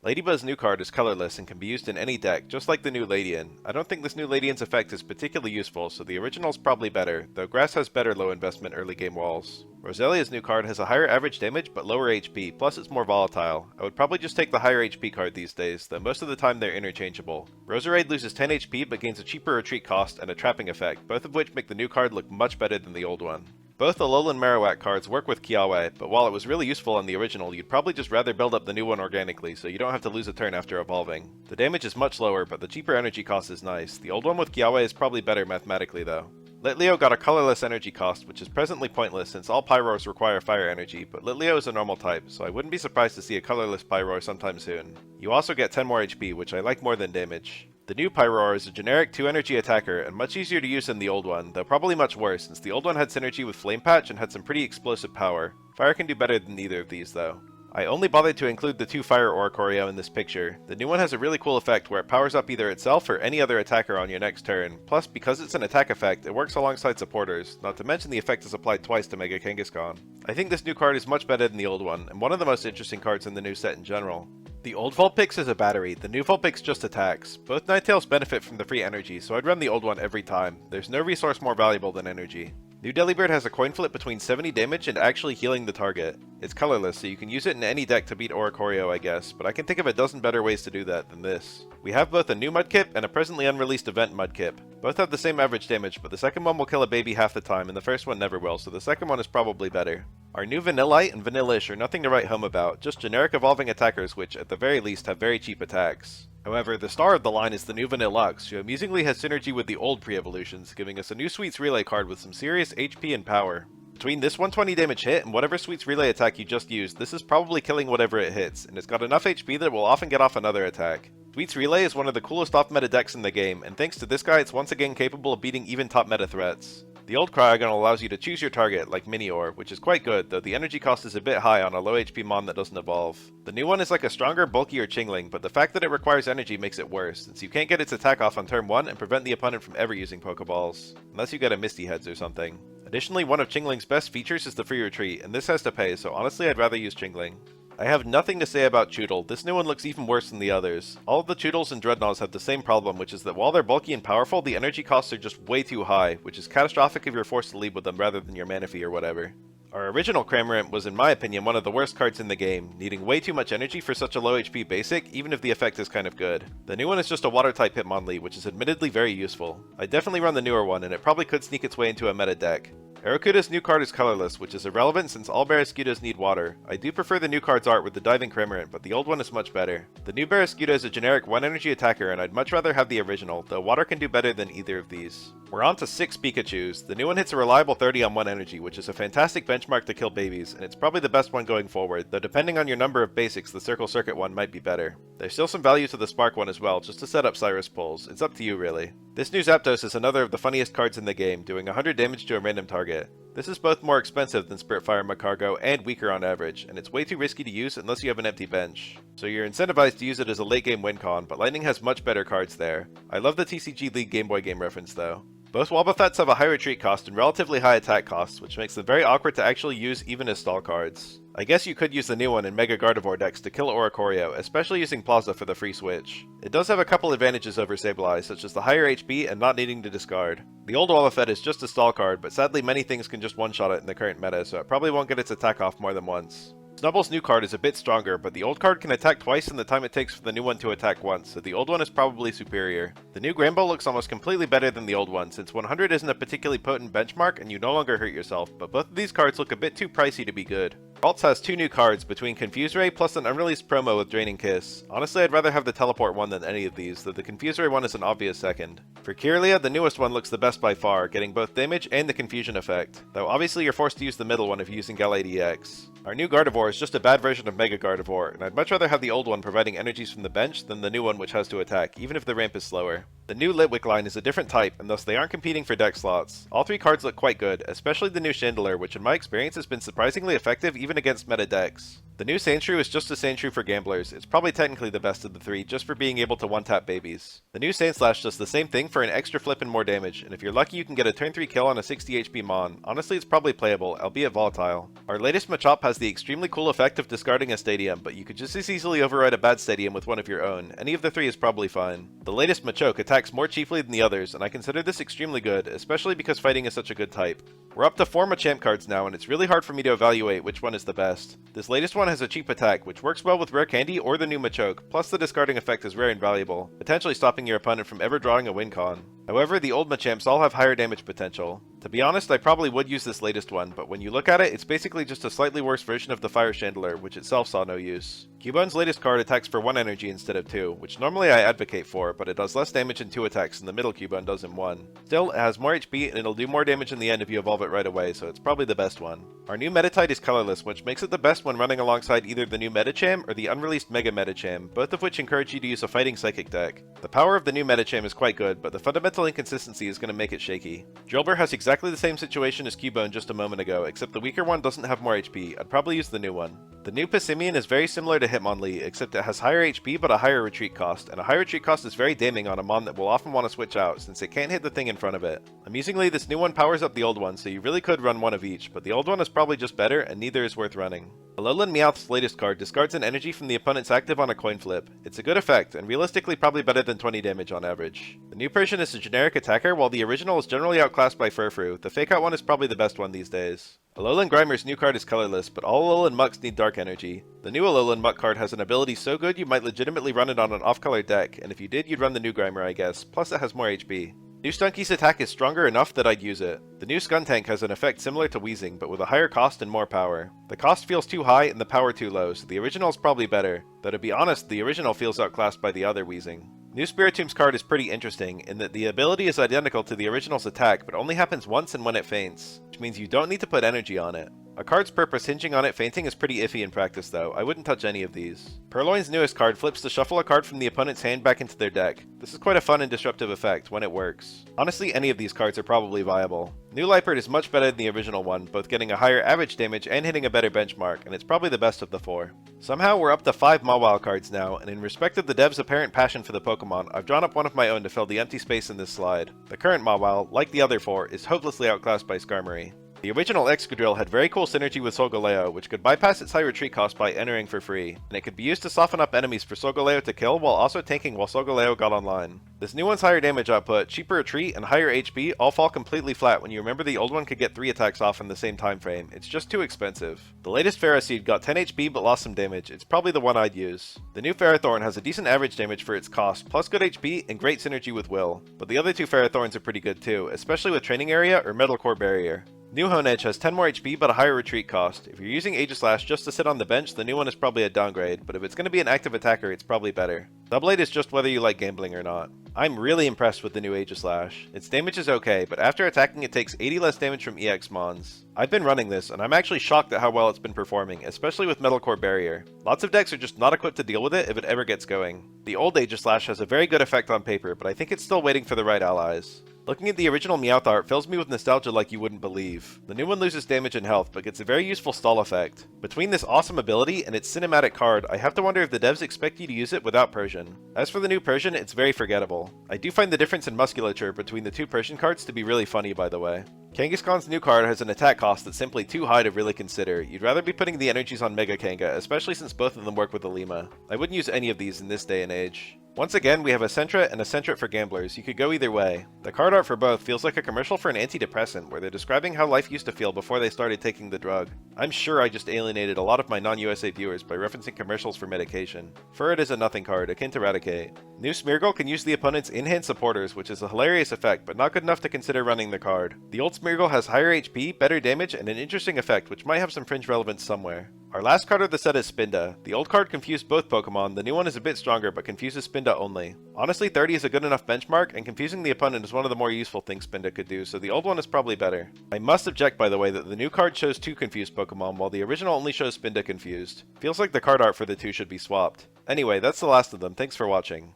Ladybuz's new card is colorless and can be used in any deck, just like the new Ladian. I don't think this new Ladian's effect is particularly useful, so the original's probably better, though Grass has better low investment early game walls. Roselia's new card has a higher average damage but lower HP, plus it's more volatile. I would probably just take the higher HP card these days, though most of the time they're interchangeable. Roserade loses 10 HP but gains a cheaper retreat cost and a trapping effect, both of which make the new card look much better than the old one. Both Alolan Marowak cards work with Kiawe, but while it was really useful on the original, you'd probably just rather build up the new one organically, so you don't have to lose a turn after evolving. The damage is much lower, but the cheaper energy cost is nice. The old one with Kiawe is probably better mathematically though. Litleo got a colorless energy cost, which is presently pointless since all Pyroars require fire energy, but Litleo is a normal type, so I wouldn't be surprised to see a colorless Pyroar sometime soon. You also get 10 more HP, which I like more than damage. The new Pyroar is a generic 2-energy attacker and much easier to use than the old one, though probably much worse since the old one had synergy with Flame Patch and had some pretty explosive power. Fire can do better than either of these though. I only bothered to include the 2 Fire Oricorio in this picture. The new one has a really cool effect where it powers up either itself or any other attacker on your next turn, plus because it's an attack effect, it works alongside supporters, not to mention the effect is applied twice to Mega Kangaskhan. I think this new card is much better than the old one, and one of the most interesting cards in the new set in general. The old Vulpix is a battery, the new Vulpix just attacks. Both Ninetales benefit from the free energy, so I'd run the old one every time. There's no resource more valuable than energy. New Delibird has a coin flip between 70 damage and actually healing the target. It's colorless, so you can use it in any deck to beat Oricorio, I guess, but I can think of a dozen better ways to do that than this. We have both a new Mudkip and a presently unreleased event Mudkip. Both have the same average damage, but the second one will kill a baby half the time and the first one never will, so the second one is probably better. Our new Vanillite and Vanillish are nothing to write home about, just generic evolving attackers which, at the very least, have very cheap attacks. However, the star of the line is the new Vanillux, who amusingly has synergy with the old pre-evolutions, giving us a new Sweets Relay card with some serious HP and power. Between this 120 damage hit and whatever Sweets Relay attack you just used, this is probably killing whatever it hits, and it's got enough HP that it will often get off another attack. Sweets Relay is one of the coolest off-meta decks in the game, and thanks to this guy it's once again capable of beating even top meta threats. The old Cryogon allows you to choose your target, like Minior, which is quite good, though the energy cost is a bit high on a low HP mon that doesn't evolve. The new one is like a stronger, bulkier Chingling, but the fact that it requires energy makes it worse, since you can't get its attack off on turn 1 and prevent the opponent from ever using Pokeballs. Unless you get a Misty Heads or something. Additionally, one of Chingling's best features is the free retreat, and this has to pay, so honestly I'd rather use Chingling. I have nothing to say about Choodle. This new one looks even worse than the others. All of the Choodles and Dreadnoughts have the same problem, which is that while they're bulky and powerful, the energy costs are just way too high, which is catastrophic if you're forced to lead with them rather than your Manaphy or whatever. Our original Cramorant was in my opinion one of the worst cards in the game, needing way too much energy for such a low HP basic, even if the effect is kind of good. The new one is just a water type Hitmonlee, which is admittedly very useful. I definitely run the newer one, and it probably could sneak its way into a meta deck. Aerokuda's new card is colorless, which is irrelevant since all Barrascudas need water. I do prefer the new card's art with the diving Cramorant, but the old one is much better. The new Barrascuda is a generic 1-energy attacker, and I'd much rather have the original, though water can do better than either of these. We're on to 6 Pikachus. The new one hits a reliable 30 on 1 energy, which is a fantastic benchmark to kill babies, and it's probably the best one going forward, though depending on your number of basics, the Circle Circuit one might be better. There's still some value to the Spark one as well, just to set up Cyrus pulls. It's up to you really. This new Zapdos is another of the funniest cards in the game, doing 100 damage to a random target. This is both more expensive than Spiritfire Magcargo and weaker on average, and it's way too risky to use unless you have an empty bench. So you're incentivized to use it as a late game win con, but Lightning has much better cards there. I love the TCG League Game Boy game reference though. Both Wobbuffets have a high retreat cost and relatively high attack costs, which makes them very awkward to actually use even as stall cards. I guess you could use the new one in Mega Gardevoir decks to kill Oricorio, especially using Plaza for the free switch. It does have a couple advantages over Sableye, such as the higher HP and not needing to discard. The old Wobbuffet is just a stall card, but sadly many things can just one-shot it in the current meta, so it probably won't get its attack off more than once. Snubble's new card is a bit stronger, but the old card can attack twice in the time it takes for the new one to attack once, so the old one is probably superior. The new Granbull looks almost completely better than the old one, since 100 isn't a particularly potent benchmark and you no longer hurt yourself, but both of these cards look a bit too pricey to be good. Ralts has 2 new cards, between Confuse Ray plus an unreleased promo with Draining Kiss. Honestly, I'd rather have the Teleport one than any of these, though the Confuse Ray one is an obvious second. For Kirlia, the newest one looks the best by far, getting both damage and the confusion effect, though obviously you're forced to use the middle one if you're using Gallade EX. Our new Gardevoir is just a bad version of Mega Gardevoir, and I'd much rather have the old one providing energies from the bench than the new one which has to attack, even if the ramp is slower. The new Litwick line is a different type, and thus they aren't competing for deck slots. All 3 cards look quite good, especially the new Chandelure, which in my experience has been surprisingly effective even against meta decks. The new Sandshrew is just a Sandshrew for gamblers. It's probably technically the best of the three, just for being able to one-tap babies. The new Sandslash does the same thing for an extra flip and more damage, and if you're lucky you can get a turn 3 kill on a 60 HP Mon. Honestly, it's probably playable, albeit volatile. Our latest Machop has the extremely cool effect of discarding a stadium, but you could just as easily override a bad stadium with one of your own. Any of the three is probably fine. The latest Machoke attacks more chiefly than the others, and I consider this extremely good, especially because fighting is such a good type. We're up to 4 Machamp cards now, and it's really hard for me to evaluate which one is the best. This latest one has a cheap attack, which works well with Rare Candy or the new Machoke, plus the discarding effect is rare and valuable, potentially stopping your opponent from ever drawing a win con. However, the old Machamps all have higher damage potential. To be honest, I probably would use this latest one, but when you look at it, it's basically just a slightly worse version of the Fire Chandelier, which itself saw no use. Cubone's latest card attacks for 1 energy instead of 2, which normally I advocate for, but it does less damage in 2 attacks than the middle Cubone does in 1. Still, it has more HP and it'll do more damage in the end if you evolve it right away, so it's probably the best one. Our new Metatite is Colorless, which makes it the best when running alongside either the new Metacham or the unreleased Mega Metacham, both of which encourage you to use a Fighting Psychic deck. The power of the new Metacham is quite good, but the fundamental inconsistency is going to make it shaky. Drillbur has exactly the same situation as Cubone just a moment ago, except the weaker one doesn't have more HP. I'd probably use the new one. The new Passimian is very similar to Hitmonlee, except it has higher HP but a higher retreat cost, and a higher retreat cost is very damning on a mon that will often want to switch out, since it can't hit the thing in front of it. Amusingly, this new one powers up the old one, so you really could run one of each, but the old one is probably just better, and neither is worth running. Alolan Meowth's latest card discards an energy from the opponent's active on a coin flip. It's a good effect, and realistically probably better than 20 damage on average. The new Persian is a generic attacker, while the original is generally outclassed by Furfrou. The fake out one is probably the best one these days. Alolan Grimer's new card is colorless, but all Alolan Mucks need dark energy. The new Alolan Muck card has an ability so good you might legitimately run it on an off-color deck, and if you did, you'd run the new Grimer, I guess, plus it has more HP. New Stunky's attack is stronger enough that I'd use it. The new Skuntank has an effect similar to Weezing, but with a higher cost and more power. The cost feels too high and the power too low, so the original is probably better, though to be honest, the original feels outclassed by the other Weezing. New Spiritomb's card is pretty interesting, in that the ability is identical to the original's attack, but only happens once and when it faints, which means you don't need to put energy on it. A card's purpose hinging on it fainting is pretty iffy in practice though, I wouldn't touch any of these. Purloin's newest card flips to shuffle a card from the opponent's hand back into their deck. This is quite a fun and disruptive effect when it works. Honestly, any of these cards are probably viable. New Liepard is much better than the original one, both getting a higher average damage and hitting a better benchmark, and it's probably the best of the 4. Somehow we're up to 5 Mawile cards now, and in respect of the devs' apparent passion for the Pokemon, I've drawn up one of my own to fill the empty space in this slide. The current Mawile, like the other 4, is hopelessly outclassed by Skarmory. The original Excadrill had very cool synergy with Solgaleo, which could bypass its high retreat cost by entering for free, and it could be used to soften up enemies for Solgaleo to kill while also tanking while Solgaleo got online. This new one's higher damage output, cheaper retreat, and higher HP all fall completely flat when you remember the old one could get 3 attacks off in the same time frame. It's just too expensive. The latest Ferroseed got 10 HP but lost some damage. It's probably the one I'd use. The new Ferrothorn has a decent average damage for its cost, plus good HP and great synergy with Will, but the other 2 Ferrothorns are pretty good too, especially with Training Area or Metal Core Barrier. New Honedge has 10 more HP but a higher retreat cost. If you're using Aegislash just to sit on the bench, the new one is probably a downgrade, but if it's going to be an active attacker, it's probably better. Doublade is just whether you like gambling or not. I'm really impressed with the new Aegislash. Its damage is okay, but after attacking it takes 80 less damage from EX Mons. I've been running this, and I'm actually shocked at how well it's been performing, especially with Metal Core Barrier. Lots of decks are just not equipped to deal with it if it ever gets going. The old Aegislash has a very good effect on paper, but I think it's still waiting for the right allies. Looking at the original Meowth art fills me with nostalgia like you wouldn't believe. The new one loses damage and health, but gets a very useful stall effect. Between this awesome ability and its cinematic card, I have to wonder if the devs expect you to use it without Persian. As for the new Persian, it's very forgettable. I do find the difference in musculature between the 2 Persian cards to be really funny, by the way. Kangaskhan's new card has an attack cost that's simply too high to really consider. You'd rather be putting the energies on Mega Kanga, especially since both of them work with Alima. I wouldn't use any of these in this day and age. Once again, we have a Sentra and a Sentret for gamblers. You could go either way. The card art for both feels like a commercial for an antidepressant, where they're describing how life used to feel before they started taking the drug. I'm sure I just alienated a lot of my non-USA viewers by referencing commercials for medication. Furret is a nothing card, akin to Raticate. New Smeargle can use the opponent's in-hand supporters, which is a hilarious effect, but not good enough to consider running the card. The old Smeargle has higher HP, better damage, and an interesting effect, which might have some fringe relevance somewhere. Our last card of the set is Spinda. The old card confused both Pokemon, the new one is a bit stronger but confuses Spinda only. Honestly, 30 is a good enough benchmark, and confusing the opponent is one of the more useful things Spinda could do, so the old one is probably better. I must object, by the way, that the new card shows 2 confused Pokemon, while the original only shows Spinda confused. Feels like the card art for the 2 should be swapped. Anyway, that's the last of them, thanks for watching.